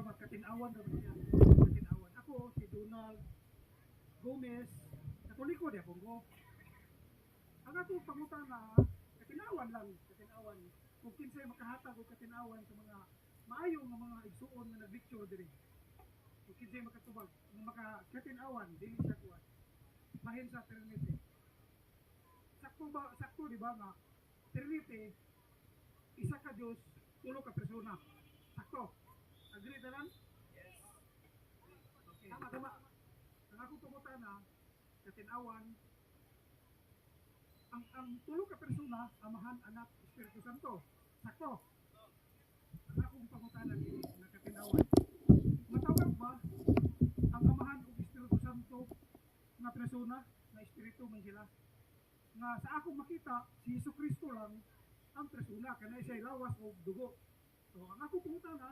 ba katinawan daw siya. Katinawan. Ako si Donald Gomez, Katoliko di ako. Ang ako pangutana, katinawan lang, katinawan. Kung kinsay makahatag og katinawan sa mga maayo nga mga igsuon nga nag-lecture diri. Kung kinsay makatubag, katinawan dili siya kuwan. Bahin sa Trinity. Sakto di ba nga Trinity isa ka Dios, tulo ka persona. Sakto. Agree na lang? Yes. Okay. Tama. Ang ako pangutana, katinawan, ang tulo ka persona, Amahan, Anak, Espiritu Santo. Sakto. Ang akong pangutana dili na katinawan. Matawag ba ang Amahan ug Espiritu Santo nga persona, na espiritu man sila? Nga sa akong makita, si Jesucristo lang ang persona kanay siya lawas o dugo. So ang akong pangutana